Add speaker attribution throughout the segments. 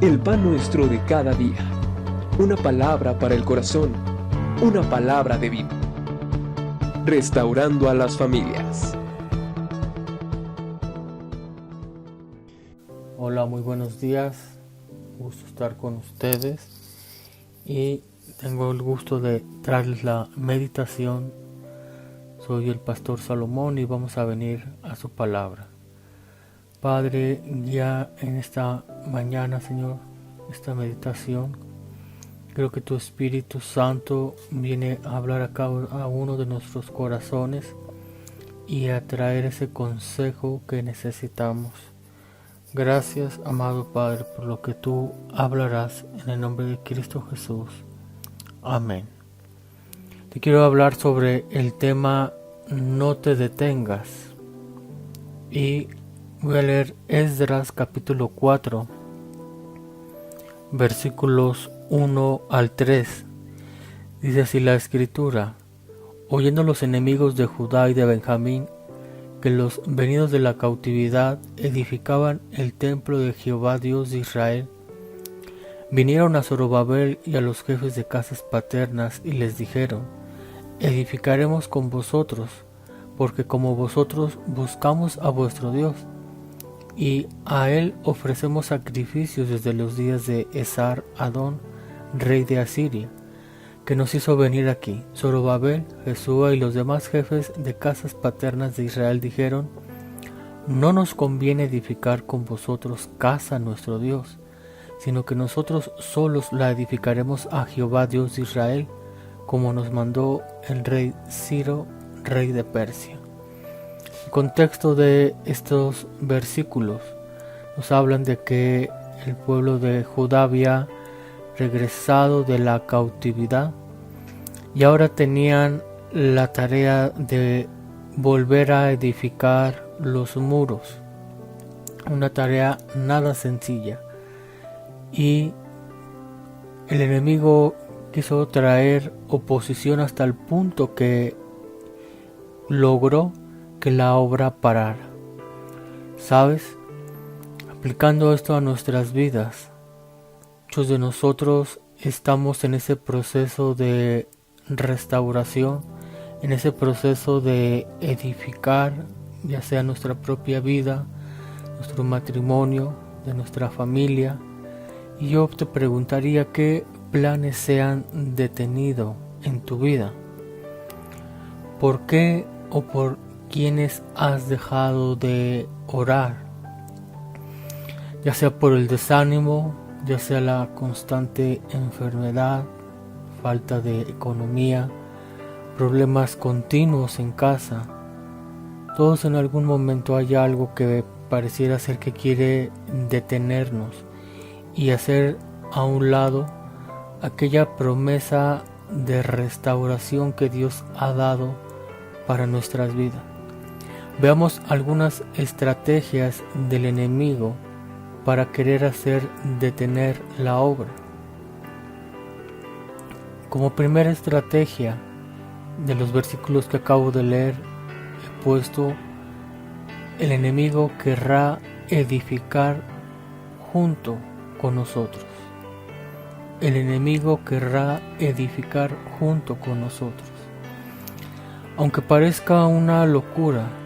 Speaker 1: El pan nuestro de cada día. Una palabra para el corazón. Una palabra de vida. Restaurando a las familias.
Speaker 2: Hola, muy buenos días. Gusto estar con ustedes. Y tengo el gusto de traerles la meditación. Soy el pastor Salomón y vamos a venir a su palabra. Padre, ya en esta mañana, Señor, esta meditación, creo que tu Espíritu Santo viene a hablar a cada uno de nuestros corazones y a traer ese consejo que necesitamos. Gracias, amado Padre, por lo que tú hablarás en el nombre de Cristo Jesús. Amén. Te quiero hablar sobre el tema no te detengas. Y voy a leer Esdras capítulo 4, versículos 1 al 3. Dice así la escritura: oyendo los enemigos de Judá y de Benjamín que los venidos de la cautividad edificaban el templo de Jehová Dios de Israel, vinieron a Zorobabel y a los jefes de casas paternas y les dijeron: edificaremos con vosotros, porque como vosotros buscamos a vuestro Dios, y a él ofrecemos sacrificios desde los días de Esar-Adón, rey de Asiria, que nos hizo venir aquí. Zorobabel, Jesúa y los demás jefes de casas paternas de Israel dijeron: no nos conviene edificar con vosotros casa a nuestro Dios, sino que nosotros solos la edificaremos a Jehová Dios de Israel, como nos mandó el rey Ciro, rey de Persia. El contexto de estos versículos nos hablan de que el pueblo de Judá había regresado de la cautividad y ahora tenían la tarea de volver a edificar los muros, una tarea nada sencilla, y el enemigo quiso traer oposición hasta el punto que logró que la obra parara. ¿Sabes? Aplicando esto a nuestras vidas, muchos de nosotros estamos en ese proceso de restauración, en ese proceso de edificar, ya sea nuestra propia vida, nuestro matrimonio, de nuestra familia. Y yo te preguntaría, ¿qué planes se han detenido en tu vida? ¿Por qué o por quiénes has dejado de orar? Ya sea por el desánimo, ya sea la constante enfermedad, falta de economía, problemas continuos en casa. Todos en algún momento hay algo que pareciera ser que quiere detenernos y hacer a un lado aquella promesa de restauración que Dios ha dado para nuestras vidas. Veamos algunas estrategias del enemigo para querer hacer detener la obra. Como primera estrategia de los versículos que acabo de leer, he puesto: el enemigo querrá edificar junto con nosotros. El enemigo querrá edificar junto con nosotros. Aunque parezca una locura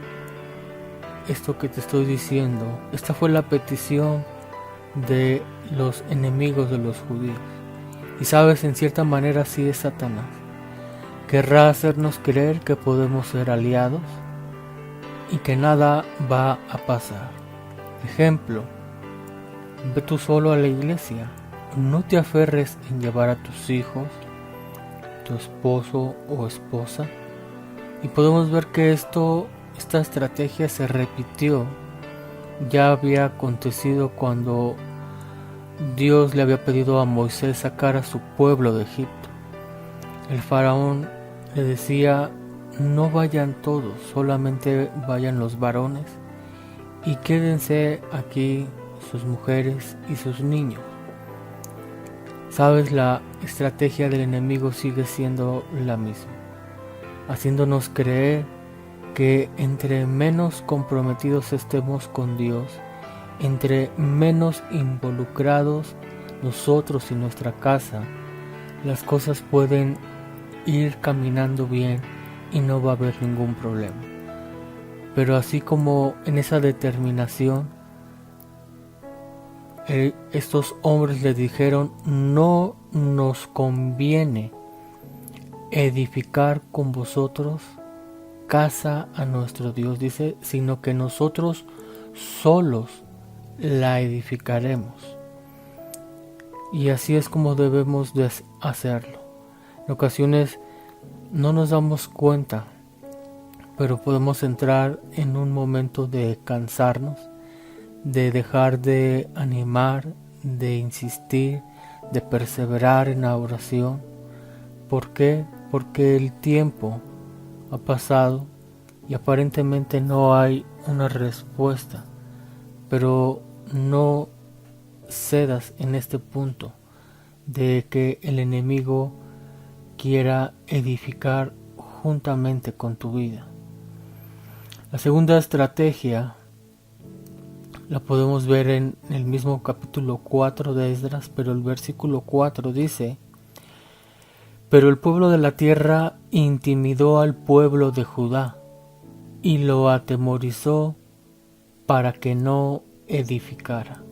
Speaker 2: esto que te estoy diciendo, esta fue la petición de los enemigos de los judíos. Y sabes, en cierta manera sí es Satanás. Querrá hacernos creer que podemos ser aliados y que nada va a pasar. Ejemplo: ve tú solo a la iglesia. No te aferres en llevar a tus hijos, tu esposo o esposa. Y podemos ver que esta estrategia se repitió. Ya había acontecido cuando Dios le había pedido a Moisés sacar a su pueblo de Egipto. El faraón le decía: no vayan todos, solamente vayan los varones y quédense aquí sus mujeres y sus niños. Sabes, la estrategia del enemigo sigue siendo la misma, haciéndonos creer que entre menos comprometidos estemos con Dios entre menos involucrados nosotros y nuestra casa, las cosas pueden ir caminando bien y no va a haber ningún problema. Pero así como en esa determinación, estos hombres le dijeron: no nos conviene edificar con vosotros casa a nuestro Dios, dice, sino que nosotros solos la edificaremos. Y así es como debemos de hacerlo. En ocasiones no nos damos cuenta, pero podemos entrar en un momento de cansarnos, de dejar de animar, de insistir, de perseverar en la oración. ¿Por qué? Porque el tiempo ha pasado y aparentemente no hay una respuesta. Pero no cedas en este punto de que el enemigo quiera edificar juntamente con tu vida. La segunda estrategia la podemos ver en el mismo capítulo 4 de Esdras, pero el versículo 4 dice: pero el pueblo de la tierra intimidó al pueblo de Judá y lo atemorizó para que no edificara.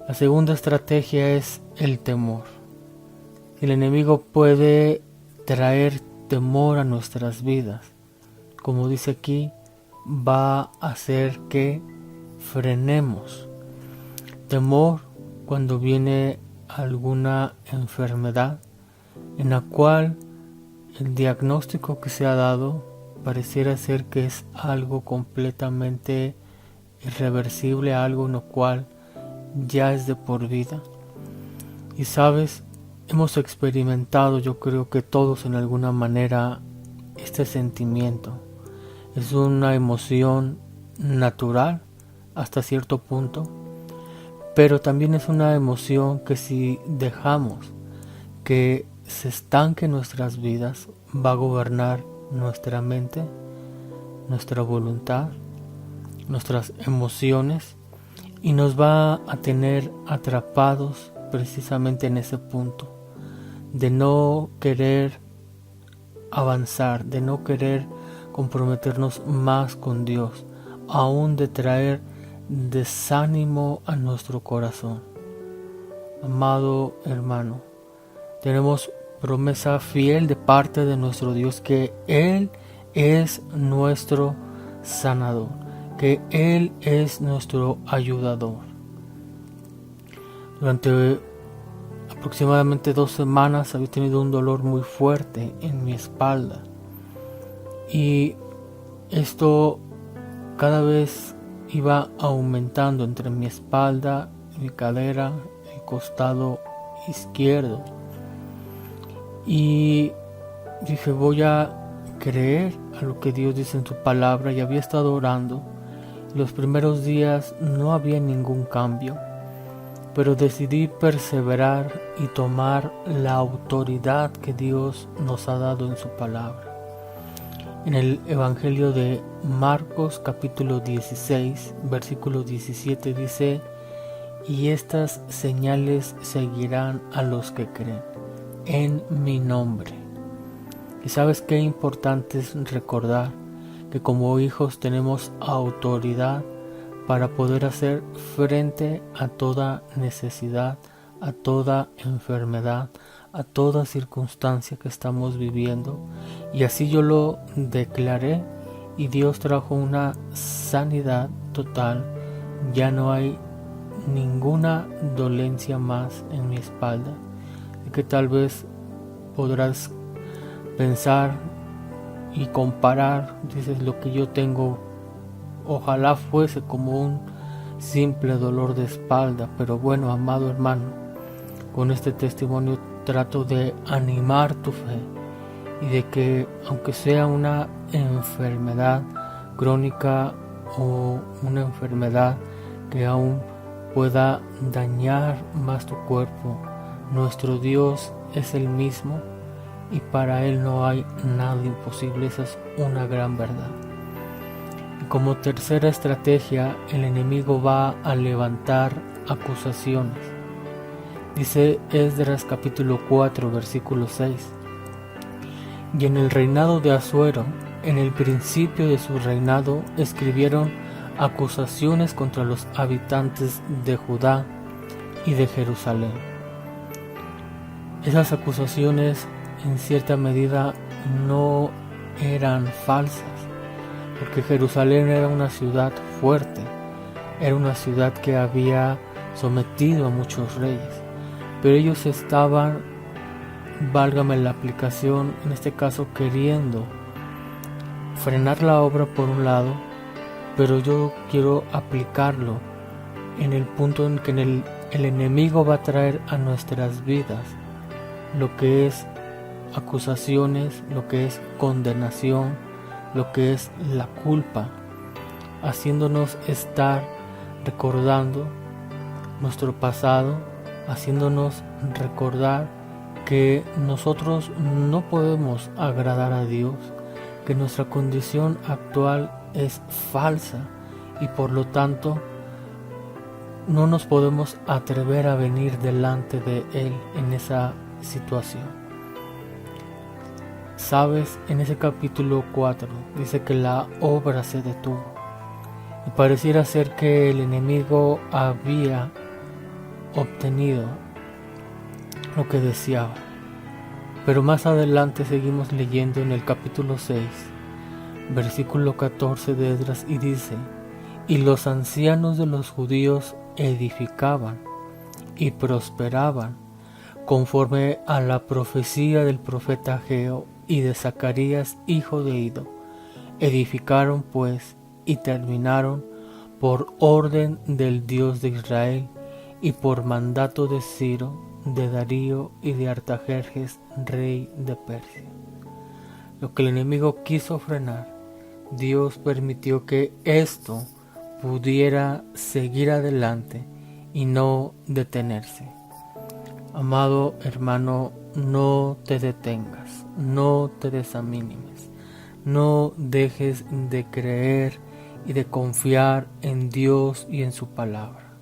Speaker 2: La segunda estrategia es el temor. El enemigo puede traer temor a nuestras vidas. Como dice aquí, va a hacer que frenemos. Temor cuando viene alguna enfermedad en la cual el diagnóstico que se ha dado pareciera ser que es algo completamente irreversible, algo en lo cual ya es de por vida. Y sabes, hemos experimentado, yo creo que todos en alguna manera, este sentimiento. Es una emoción natural hasta cierto punto, pero también es una emoción que si dejamos que se estanque en nuestras vidas, va a gobernar nuestra mente, nuestra voluntad, nuestras emociones, y nos va a tener atrapados precisamente en ese punto de no querer avanzar, de no querer comprometernos más con Dios, aún de traer desánimo a nuestro corazón. Amado hermano, tenemos promesa fiel de parte de nuestro Dios que Él es nuestro sanador, que Él es nuestro ayudador. Durante aproximadamente 2 semanas había tenido un dolor muy fuerte en mi espalda, y esto cada vez iba aumentando entre mi espalda, mi cadera, el costado izquierdo. Y dije, voy a creer a lo que Dios dice en su palabra, y había estado orando. Los primeros días no había ningún cambio, pero decidí perseverar y tomar la autoridad que Dios nos ha dado en su palabra. En el Evangelio de Marcos capítulo 16, versículo 17 dice: y estas señales seguirán a los que creen en mi nombre. Y sabes qué importante es recordar que como hijos tenemos autoridad para poder hacer frente a toda necesidad, a toda enfermedad, a toda circunstancia que estamos viviendo. Y así yo lo declaré, y Dios trajo una sanidad total. Ya no hay ninguna dolencia más en mi espalda, y que tal vez podrás pensar y comparar, dices, lo que yo tengo ojalá fuese como un simple dolor de espalda. Pero bueno, amado hermano, con este testimonio trato de animar tu fe, y de que aunque sea una enfermedad crónica o una enfermedad que aún pueda dañar más tu cuerpo, nuestro Dios es el mismo, y para Él no hay nada imposible. Esa es una gran verdad. Y Como tercera estrategia, el enemigo va a levantar acusaciones. Dice Esdras capítulo 4, versículo 6. Y en el reinado de Asuero, en el principio de su reinado, escribieron acusaciones contra los habitantes de Judá y de Jerusalén. Esas acusaciones en cierta medida no eran falsas, porque Jerusalén era una ciudad fuerte, era una ciudad que había sometido a muchos reyes, pero ellos estaban, válgame la aplicación, en este caso queriendo frenar la obra por un lado, pero yo quiero aplicarlo en el punto en que el enemigo va a traer a nuestras vidas lo que es acusaciones, lo que es condenación, lo que es la culpa, haciéndonos estar recordando nuestro pasado, haciéndonos recordar que nosotros no podemos agradar a Dios, que nuestra condición actual es falsa y por lo tanto no nos podemos atrever a venir delante de Él en esa situación. Sabes, en ese capítulo 4 dice que la obra se detuvo y pareciera ser que el enemigo había obtenido lo que deseaba. Pero más adelante seguimos leyendo en el capítulo 6, versículo 14 de Esdras, y dice: y los ancianos de los judíos edificaban y prosperaban conforme a la profecía del profeta Ageo y de Zacarías hijo de Ido. Edificaron pues y terminaron por orden del Dios de Israel y por mandato de Ciro, de Darío y de Artajerjes, rey de Persia. Lo que el enemigo quiso frenar, Dios permitió que esto pudiera seguir adelante y no detenerse. Amado hermano, no te detengas, no te desanimes, no dejes de creer y de confiar en Dios y en su palabra.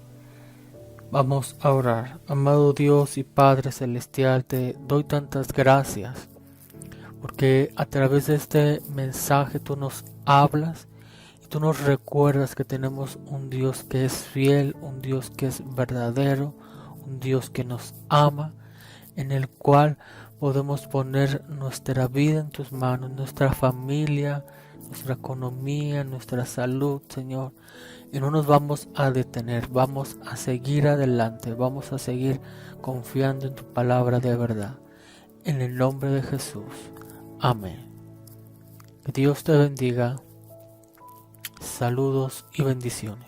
Speaker 2: Vamos a orar. Amado Dios y Padre Celestial, te doy tantas gracias porque a través de este mensaje tú nos hablas y tú nos recuerdas que tenemos un Dios que es fiel, un Dios que es verdadero, un Dios que nos ama, en el cual podemos poner nuestra vida en tus manos, nuestra familia, nuestra economía, nuestra salud, Señor. Y no nos vamos a detener, vamos a seguir adelante, vamos a seguir confiando en tu palabra de verdad. En el nombre de Jesús. Amén. Que Dios te bendiga. Saludos y bendiciones.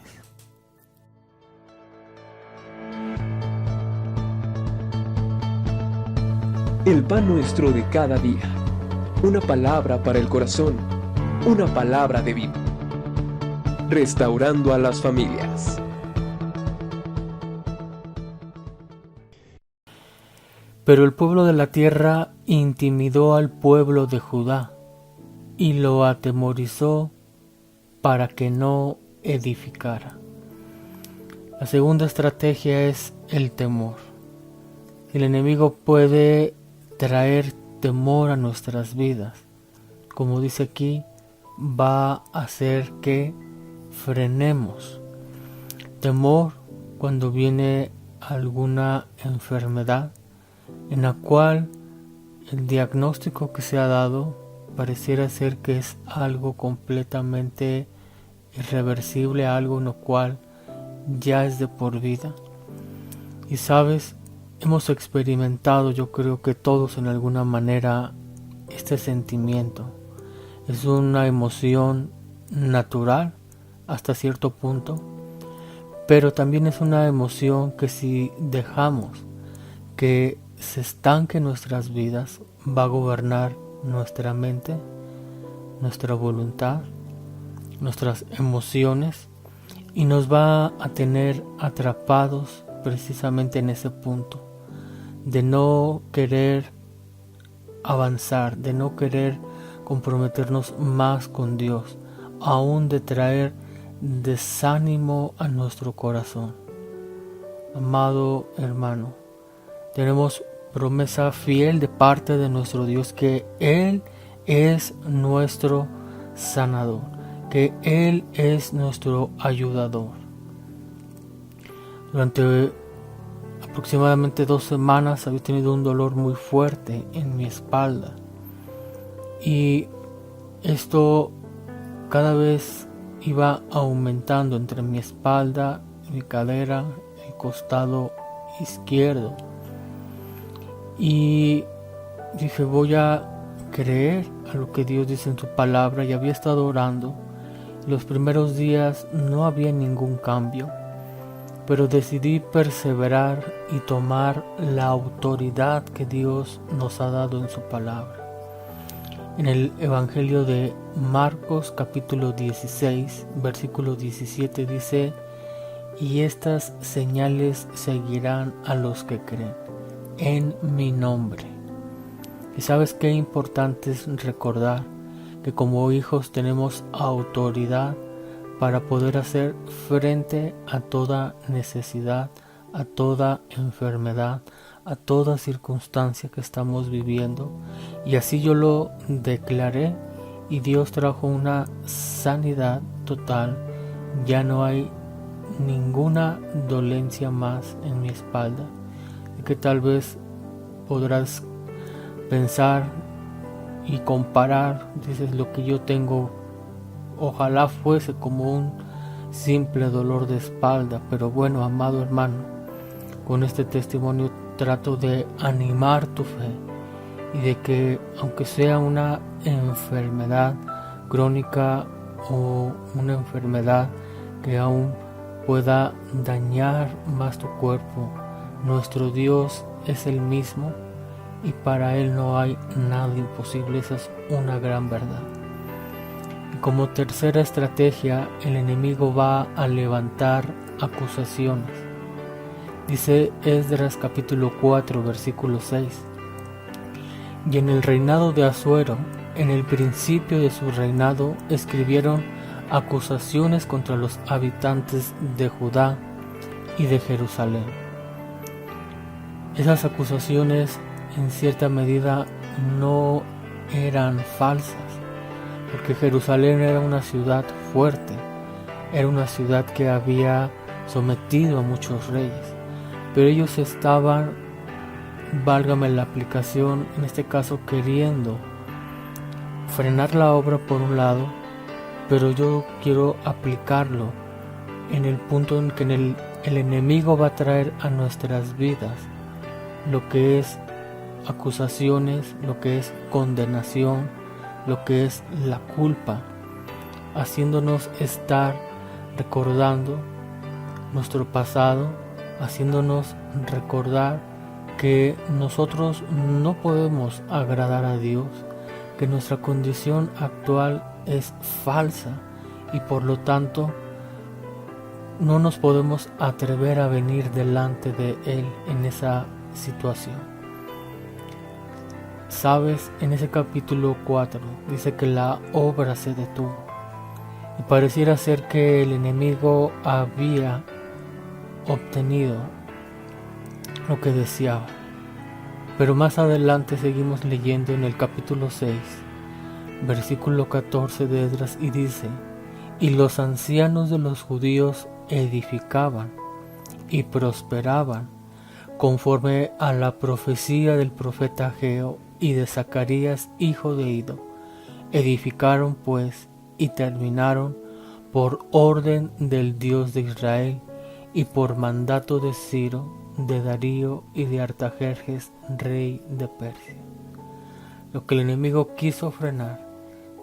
Speaker 1: El pan nuestro de cada día. Una palabra para el corazón. Una palabra de vida. Restaurando a las familias.
Speaker 2: Pero el pueblo de la tierra intimidó al pueblo de Judá y lo atemorizó para que no edificara. La segunda estrategia es el temor. El enemigo puede traer temor a nuestras vidas. Como dice aquí, va a hacer que frenemos. Temor cuando viene alguna enfermedad en la cual el diagnóstico que se ha dado pareciera ser que es algo completamente irreversible, algo en lo cual ya es de por vida. Y sabes, hemos experimentado, yo creo que todos en alguna manera, este sentimiento. Es una emoción natural hasta cierto punto, pero también es una emoción que si dejamos que se estanque en nuestras vidas, va a gobernar nuestra mente, nuestra voluntad, nuestras emociones y nos va a tener atrapados precisamente en ese punto de no querer avanzar, de no querer comprometernos más con Dios, aún de traer desánimo a nuestro corazón. Amado hermano, tenemos promesa fiel de parte de nuestro Dios que Él es nuestro sanador, que Él es nuestro ayudador. Durante aproximadamente 2 semanas había tenido un dolor muy fuerte en mi espalda, y esto cada vez iba aumentando entre mi espalda, mi cadera, el costado izquierdo. Y dije, voy a creer a lo que Dios dice en su palabra, y había estado orando. Los primeros días no había ningún cambio, pero decidí perseverar y tomar la autoridad que Dios nos ha dado en su palabra. En el Evangelio de Marcos capítulo 16, versículo 17 dice: y estas señales seguirán a los que creen en mi nombre. Y sabes qué importante es recordar que como hijos tenemos autoridad para poder hacer frente a toda necesidad, a toda enfermedad, a toda circunstancia que estamos viviendo. Y así yo lo declaré, y Dios trajo una sanidad total. Ya no hay ninguna dolencia más en mi espalda. Y que tal vez podrás pensar y comparar, dices, lo que yo tengo ojalá fuese como un simple dolor de espalda, pero bueno, amado hermano, con este testimonio trato de animar tu fe, y de que aunque sea una enfermedad crónica o una enfermedad que aún pueda dañar más tu cuerpo, nuestro Dios es el mismo, y para Él no hay nada imposible. Esa es una gran verdad. Y como tercera estrategia, el enemigo va a levantar acusaciones. Dice Esdras capítulo 4 versículo 6: y en el reinado de Asuero, en el principio de su reinado, escribieron acusaciones contra los habitantes de Judá y de Jerusalén. Esas acusaciones en cierta medida no eran falsas, porque Jerusalén era una ciudad fuerte, era una ciudad que había sometido a muchos reyes, pero ellos estaban, válgame la aplicación, en este caso queriendo frenar la obra por un lado, pero yo quiero aplicarlo en el punto en que el enemigo va a traer a nuestras vidas lo que es acusaciones, lo que es condenación, lo que es la culpa, haciéndonos estar recordando nuestro pasado, haciéndonos recordar que nosotros no podemos agradar a Dios, que nuestra condición actual es falsa, y por lo tanto no nos podemos atrever a venir delante de Él en esa situación. Sabes, en ese capítulo 4 dice que la obra se detuvo, y pareciera ser que el enemigo había obtenido lo que deseaba. Pero más adelante seguimos leyendo en el capítulo 6, versículo 14 de Esdras, y dice: y los ancianos de los judíos edificaban y prosperaban conforme a la profecía del profeta Ageo y de Zacarías hijo de Ido. Edificaron pues y terminaron por orden del Dios de Israel y por mandato de Ciro, de Darío y de Artajerjes, rey de Persia. Lo que el enemigo quiso frenar,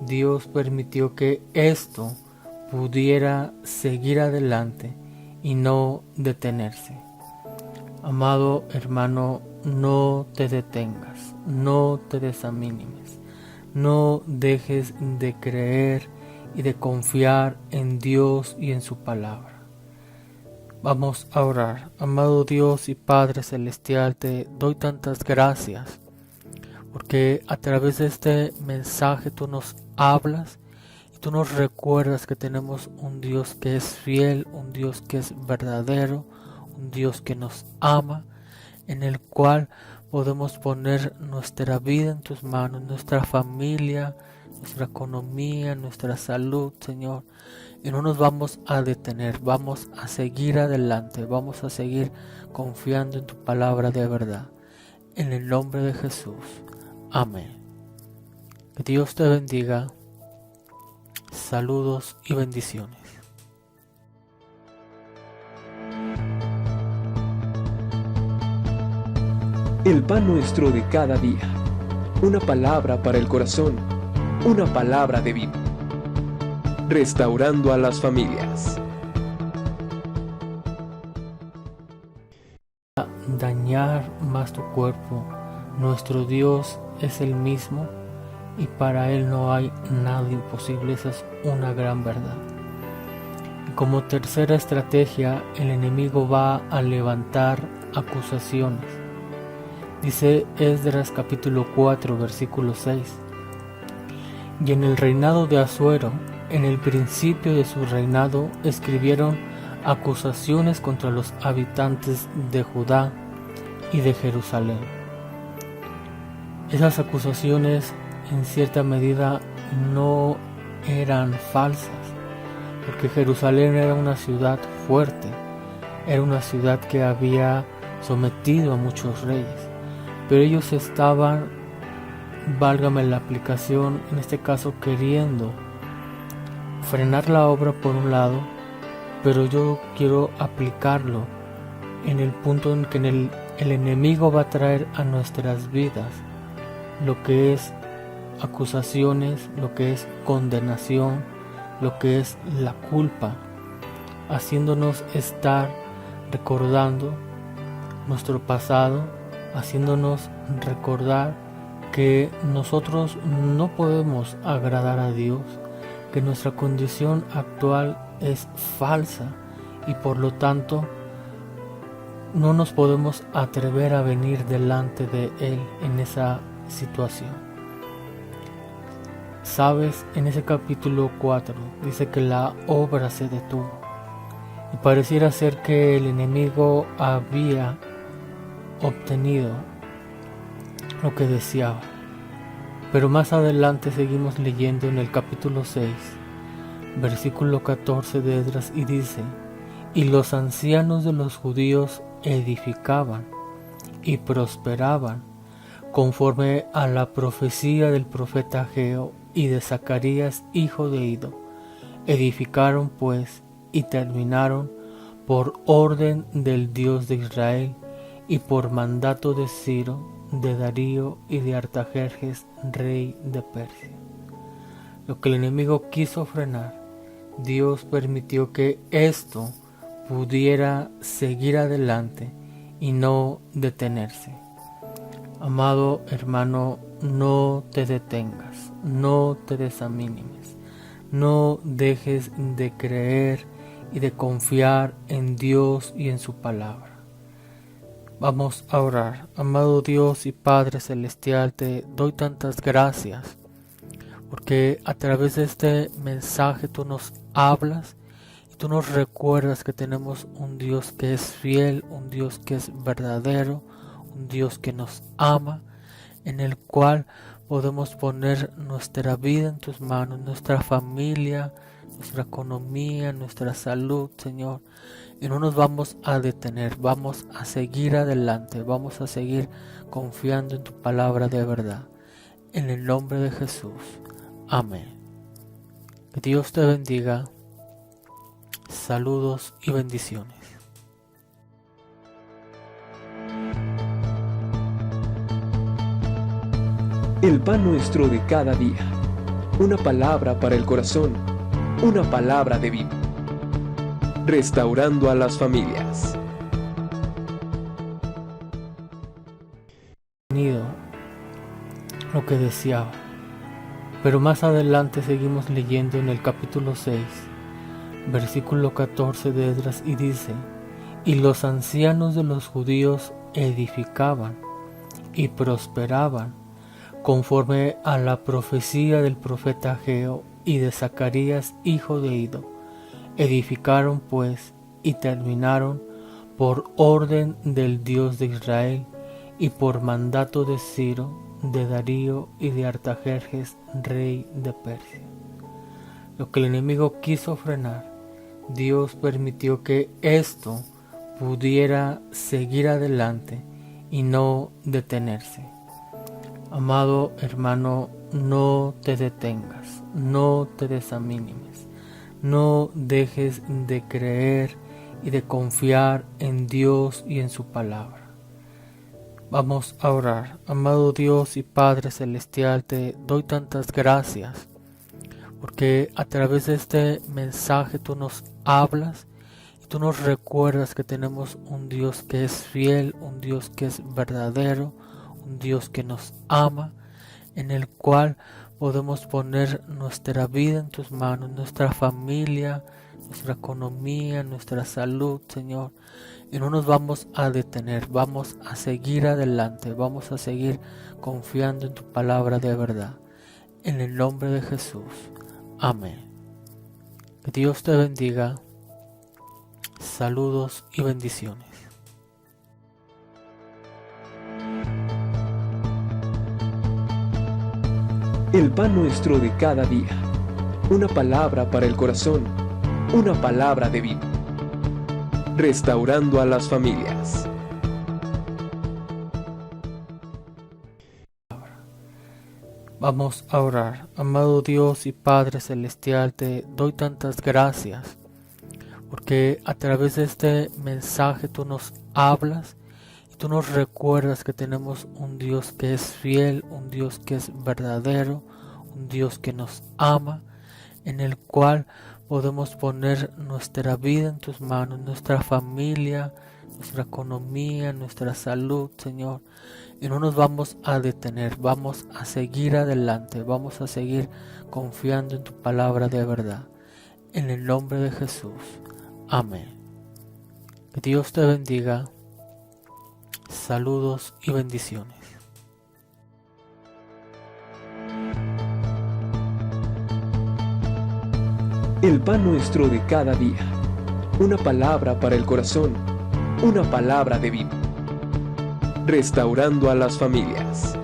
Speaker 2: Dios permitió que esto pudiera seguir adelante y no detenerse. Amado hermano, no te detengas, no te desanimes, no dejes de creer y de confiar en Dios y en su palabra. Vamos a orar. Amado Dios y Padre Celestial, te doy tantas gracias porque a través de este mensaje tú nos hablas Y tú nos recuerdas que tenemos un Dios que es fiel, un Dios que es verdadero, un Dios que nos ama, en el cual podemos poner nuestra vida en tus manos, nuestra familia, nuestra economía, nuestra salud, Señor. Y no nos vamos a detener, vamos a seguir adelante, vamos a seguir confiando en tu palabra de verdad. En el nombre de Jesús. Amén. Que Dios te bendiga. Saludos y bendiciones.
Speaker 1: El pan nuestro de cada día. Una palabra para el corazón. Una palabra de vida. Restaurando a las familias.
Speaker 2: Dañar más tu cuerpo. Nuestro Dios es el mismo y para Él no hay nada imposible. Esa es una gran verdad. Y como tercera estrategia, el enemigo va a levantar acusaciones. Dice Esdras capítulo 4 versículo 6: y en el reinado de Asuero, en el principio de su reinado, escribieron acusaciones contra los habitantes de Judá y de Jerusalén. Esas acusaciones en cierta medida no eran falsas, porque Jerusalén era una ciudad fuerte, era una ciudad que había sometido a muchos reyes, pero ellos estaban, válgame la aplicación, en este caso queriendo frenar la obra por un lado, pero yo quiero aplicarlo en el punto en que el enemigo va a traer a nuestras vidas lo que es acusaciones, lo que es condenación, lo que es la culpa, haciéndonos estar recordando nuestro pasado, haciéndonos recordar que nosotros no podemos agradar a Dios, que nuestra condición actual es falsa y por lo tanto no nos podemos atrever a venir delante de Él en esa situación. Sabes, en ese capítulo 4 dice que la obra se detuvo y pareciera ser que el enemigo había obtenido lo que deseaba. Pero más adelante seguimos leyendo en el capítulo 6, versículo 14 de Esdras, y dice: y los ancianos de los judíos edificaban y prosperaban conforme a la profecía del profeta Ageo y de Zacarías hijo de Ido. Edificaron pues y terminaron por orden del Dios de Israel y por mandato de Ciro, de Darío y de Artajerjes, rey de Persia. Lo que el enemigo quiso frenar, Dios permitió que esto pudiera seguir adelante y no detenerse. Amado hermano, no te detengas, no te desanimes, no dejes de creer y de confiar en Dios y en su palabra. Vamos a orar. Amado Dios y Padre Celestial, te doy tantas gracias porque a través de este mensaje tú nos hablas y tú nos recuerdas que tenemos un Dios que es fiel, un Dios que es verdadero, un Dios que nos ama, en el cual podemos poner nuestra vida en tus manos, nuestra familia, nuestra economía, nuestra salud, Señor. Y no nos vamos a detener, vamos a seguir adelante, vamos a seguir confiando en tu palabra de verdad. En el nombre de Jesús. Amén. Que Dios te bendiga. Saludos y bendiciones.
Speaker 1: El pan nuestro de cada día. Una palabra para el corazón. Una palabra de vida. Restaurando a las familias.
Speaker 2: Lo que deseaba. Pero más adelante seguimos leyendo en el capítulo 6, versículo 14 de Esdras, y dice: y los ancianos de los judíos edificaban y prosperaban conforme a la profecía del profeta Ageo y de Zacarías hijo de Ido. Edificaron pues y terminaron por orden del Dios de Israel y por mandato de Ciro, de Darío y de Artajerjes, rey de Persia. Lo que el enemigo quiso frenar, Dios permitió que esto pudiera seguir adelante y no detenerse. Amado hermano, no te detengas, no te desanimes, no dejes de creer y de confiar en Dios y en su palabra. Vamos a orar. Amado Dios y Padre Celestial, te doy tantas gracias porque a través de este mensaje tú nos hablas y tú nos recuerdas que tenemos un Dios que es fiel, un Dios que es verdadero, un Dios que nos ama, en el cual podemos poner nuestra vida en tus manos, nuestra familia, nuestra economía, nuestra salud, Señor. Y no nos vamos a detener, vamos a seguir adelante, vamos a seguir confiando en tu palabra de verdad. En el nombre de Jesús. Amén. Que Dios te bendiga. Saludos y bendiciones.
Speaker 1: El pan nuestro de cada día. Una palabra para el corazón. Una palabra de vida. Restaurando a las familias.
Speaker 2: Vamos a orar. Amado Dios y Padre Celestial, te doy tantas gracias porque a través de este mensaje tú nos hablas y tú nos recuerdas que tenemos un Dios que es fiel, un Dios que es verdadero, un Dios que nos ama, en el cual podemos poner nuestra vida en tus manos, nuestra familia, nuestra economía, nuestra salud, Señor. Y no nos vamos a detener, vamos a seguir adelante, vamos a seguir confiando en tu palabra de verdad. En el nombre de Jesús. Amén. Que Dios te bendiga. Saludos y bendiciones.
Speaker 1: El pan nuestro de cada día. Una palabra para el corazón. Una palabra de vida. Restaurando a las familias.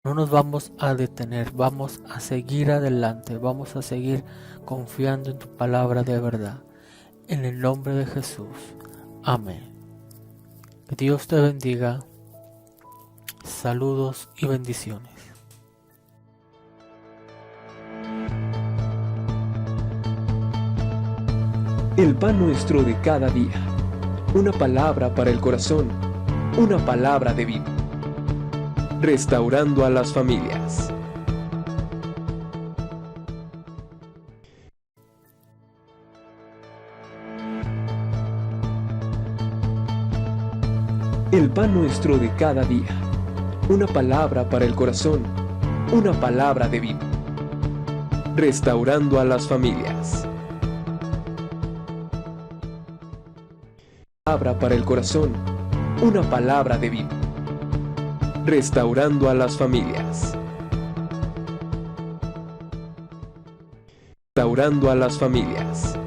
Speaker 2: No nos vamos a detener, vamos a seguir adelante, vamos a seguir confiando en tu palabra de verdad. En el nombre de Jesús. Amén. Que Dios te bendiga. Saludos y bendiciones.
Speaker 1: El pan nuestro de cada día. Una palabra para el corazón. Una palabra de vida. Restaurando a las familias. El pan nuestro de cada día. Una palabra para el corazón. Una palabra de vida. Restaurando a las familias. Palabra para el corazón. Una palabra de vida. Restaurando a las familias. Restaurando a las familias.